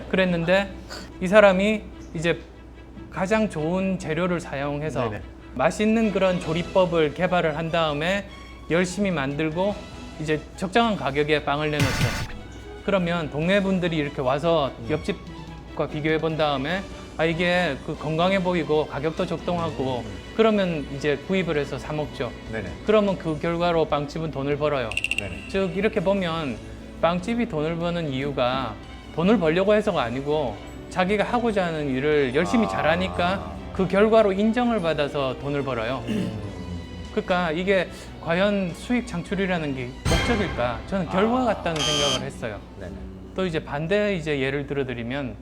그랬는데 이 사람이 이제 가장 좋은 재료를 사용해서 네네. 맛있는 그런 조리법을 개발을 한 다음에 열심히 만들고 이제 적정한 가격에 빵을 내놓죠. 그러면 동네 분들이 이렇게 와서 옆집과 비교해 본 다음에 아 이게 그 건강해 보이고 가격도 적당하고 그러면 이제 구입을 해서 사 먹죠. 네네. 그러면 그 결과로 빵집은 돈을 벌어요. 네네. 즉 이렇게 보면 빵집이 돈을 버는 이유가 돈을 벌려고 해서가 아니고 자기가 하고자 하는 일을 열심히 잘하니까 그 결과로 인정을 받아서 돈을 벌어요. 그러니까 이게 과연 수익 창출이라는 게 목적일까? 저는 결과 같다는 생각을 했어요. 네네. 또 이제 반대 이제 예를 들어드리면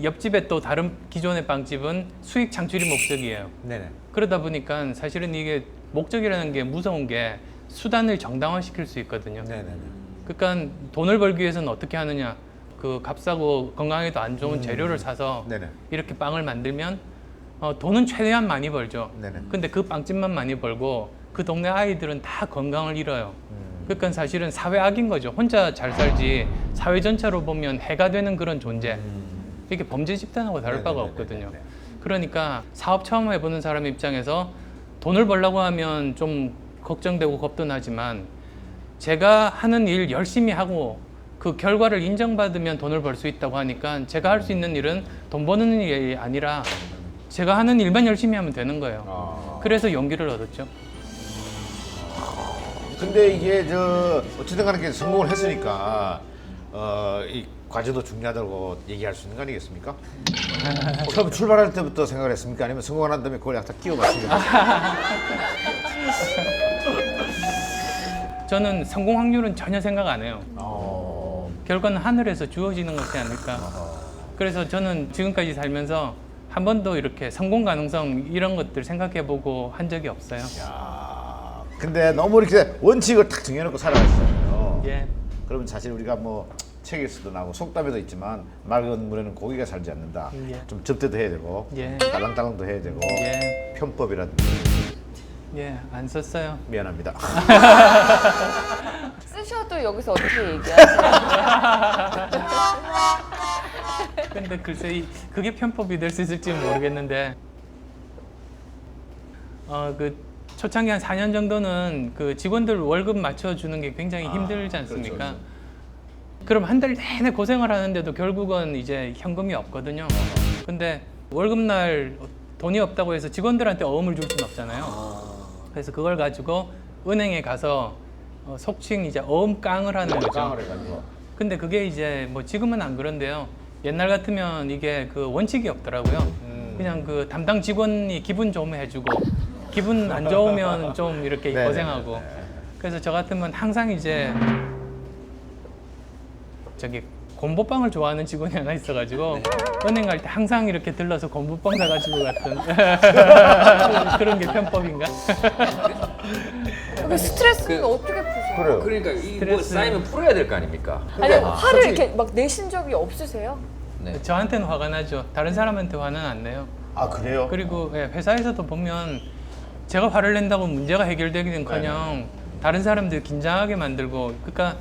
옆집에 또 다른 기존의 빵집은 수익 창출이 목적이에요. 네네. 그러다 보니까 사실은 이게 목적이라는 게 무서운 게 수단을 정당화시킬 수 있거든요. 네네네. 그러니까 돈을 벌기 위해서는 어떻게 하느냐? 그 값싸고 건강에도 안 좋은 재료를 사서 네네. 이렇게 빵을 만들면 돈은 최대한 많이 벌죠. 네네. 근데 그 빵집만 많이 벌고 그 동네 아이들은 다 건강을 잃어요. 그러니까 사실은 사회 악인 거죠. 혼자 잘 살지 사회 전체로 보면 해가 되는 그런 존재. 이게 범죄 집단하고 다를 바가 없거든요. 그러니까 사업 처음 해보는 사람 입장에서 돈을 벌려고 하면 좀 걱정되고 겁도 나지만 제가 하는 일 열심히 하고 그 결과를 인정받으면 돈을 벌 수 있다고 하니까 제가 할 수 있는 일은 돈 버는 일이 아니라 제가 하는 일만 열심히 하면 되는 거예요. 그래서 용기를 얻었죠. 근데 이게 어쨌든 간에 성공을 했으니까 이 과제도 중요하다고 얘기할 수 있는 거 아니겠습니까? 처음 출발할 때부터 생각을 했습니까? 아니면 성공을 한 다음에 그걸 약간 끼워 맞추려고? 저는 성공 확률은 전혀 생각 안 해요. 결과는 하늘에서 주어지는 것이 아닐까. 그래서 저는 지금까지 살면서 한 번도 이렇게 성공 가능성 이런 것들 생각해보고 한 적이 없어요. 야, 근데 너무 이렇게 원칙을 탁 정해놓고 살아가시잖아요. 예. 그러면 사실 우리가 뭐 책에서도 나오고 속담에도 있지만 맑은 물에는 고기가 살지 않는다. 예. 좀 접대도 해야 되고 예. 딸랑딸랑도 해야 되고 예. 편법이라든지 예, 안 썼어요. 미안합니다. 쓰셔도 여기서 어떻게 얘기하세요? 근데 글쎄 그게 편법이 될 수 있을지는 모르겠는데 그 초창기 한 4년 정도는 그 직원들 월급 맞춰주는 게 굉장히 힘들지 않습니까? 그렇죠. 그럼 한 달 내내 고생을 하는데도 결국은 이제 현금이 없거든요. 근데 월급날 돈이 없다고 해서 직원들한테 어음을 줄 수는 없잖아요. 그래서 그걸 가지고 은행에 가서 속칭 이제 어음깡을 하는 거죠. 깡을 해가지고. 근데 그게 이제 뭐 지금은 안 그런데요. 옛날 같으면 이게 그 원칙이 없더라고요. 그냥 그 담당 직원이 기분 좋으면 해주고 기분 안 좋으면 좀 이렇게 네네네. 고생하고. 그래서 저 같으면 항상 이제 저기 곰보빵을 좋아하는 직원이 하나 있어가지고 은행 갈 때 항상 이렇게 들러서 곰보빵 사가지고 갔던 그런 게 편법인가? 그 스트레스는 어떻게 푸세요? 그래요. 그러니까 이 뭐 스트레스. 쌓이면 풀어야 될 거 아닙니까? 아니 화를 이렇게 막 내신 적이 없으세요? 네. 저한테는 화가 나죠. 다른 사람한테 화는 안 내요. 아 그래요? 그리고 회사에서도 보면 제가 화를 낸다고 문제가 해결되기는커녕 다른 사람들 긴장하게 만들고 그러니까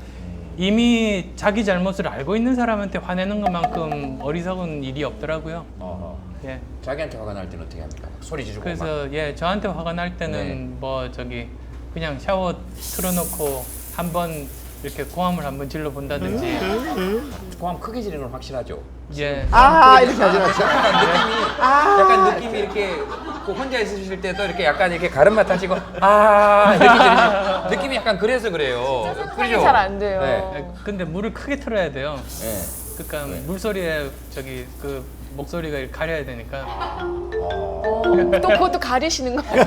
이미 자기 잘못을 알고 있는 사람한테 화내는 것만큼 어리석은 일이 없더라고요. 예. 자기한테 화가 날 때는 어떻게 합니까? 소리 지르고 막. 그래서 예 저한테 화가 날 때는 네. 뭐 저기 그냥 샤워 틀어놓고 한번 이렇게 고함을 한번 질러 본다든지 고함 크게 지르는 건 확실하죠. 예. 이렇게 하지 마세요. 약간 느낌이 이렇게 그 혼자 있으실 때도 이렇게 약간 이렇게 가름맛 하시고 이렇게 지르시 느낌이 약간 그래서 그래요. 상상이 잘 안 돼요. 네. 근데 물을 크게 틀어야 돼요. 네. 그러니까 물소리에 저기 그 목소리가 이렇게 가려야 되니까. 또 그것도 가리시는 거예요?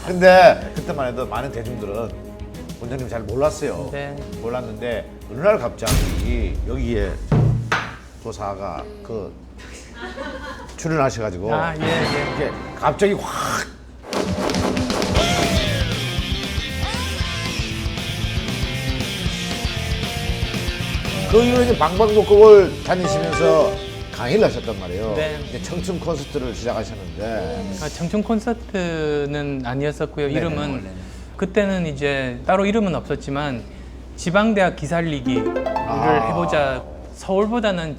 근데 그때만 해도 많은 대중들은 원장님 잘 몰랐어요. 네. 몰랐는데 어느 날 갑자기 여기에 조사가 그 출연하셔가지고 아, 예, 예. 이게 갑자기 확 그 이후로 이제 방방곡곡을 다니시면서 강의를 하셨단 말이에요. 네. 이제 청춘 콘서트를 시작하셨는데 청춘 콘서트는 아니었었고요. 네네, 이름은 원래는. 그때는 이제 따로 이름은 없었지만 지방대학 기살리기를 해보자 서울보다는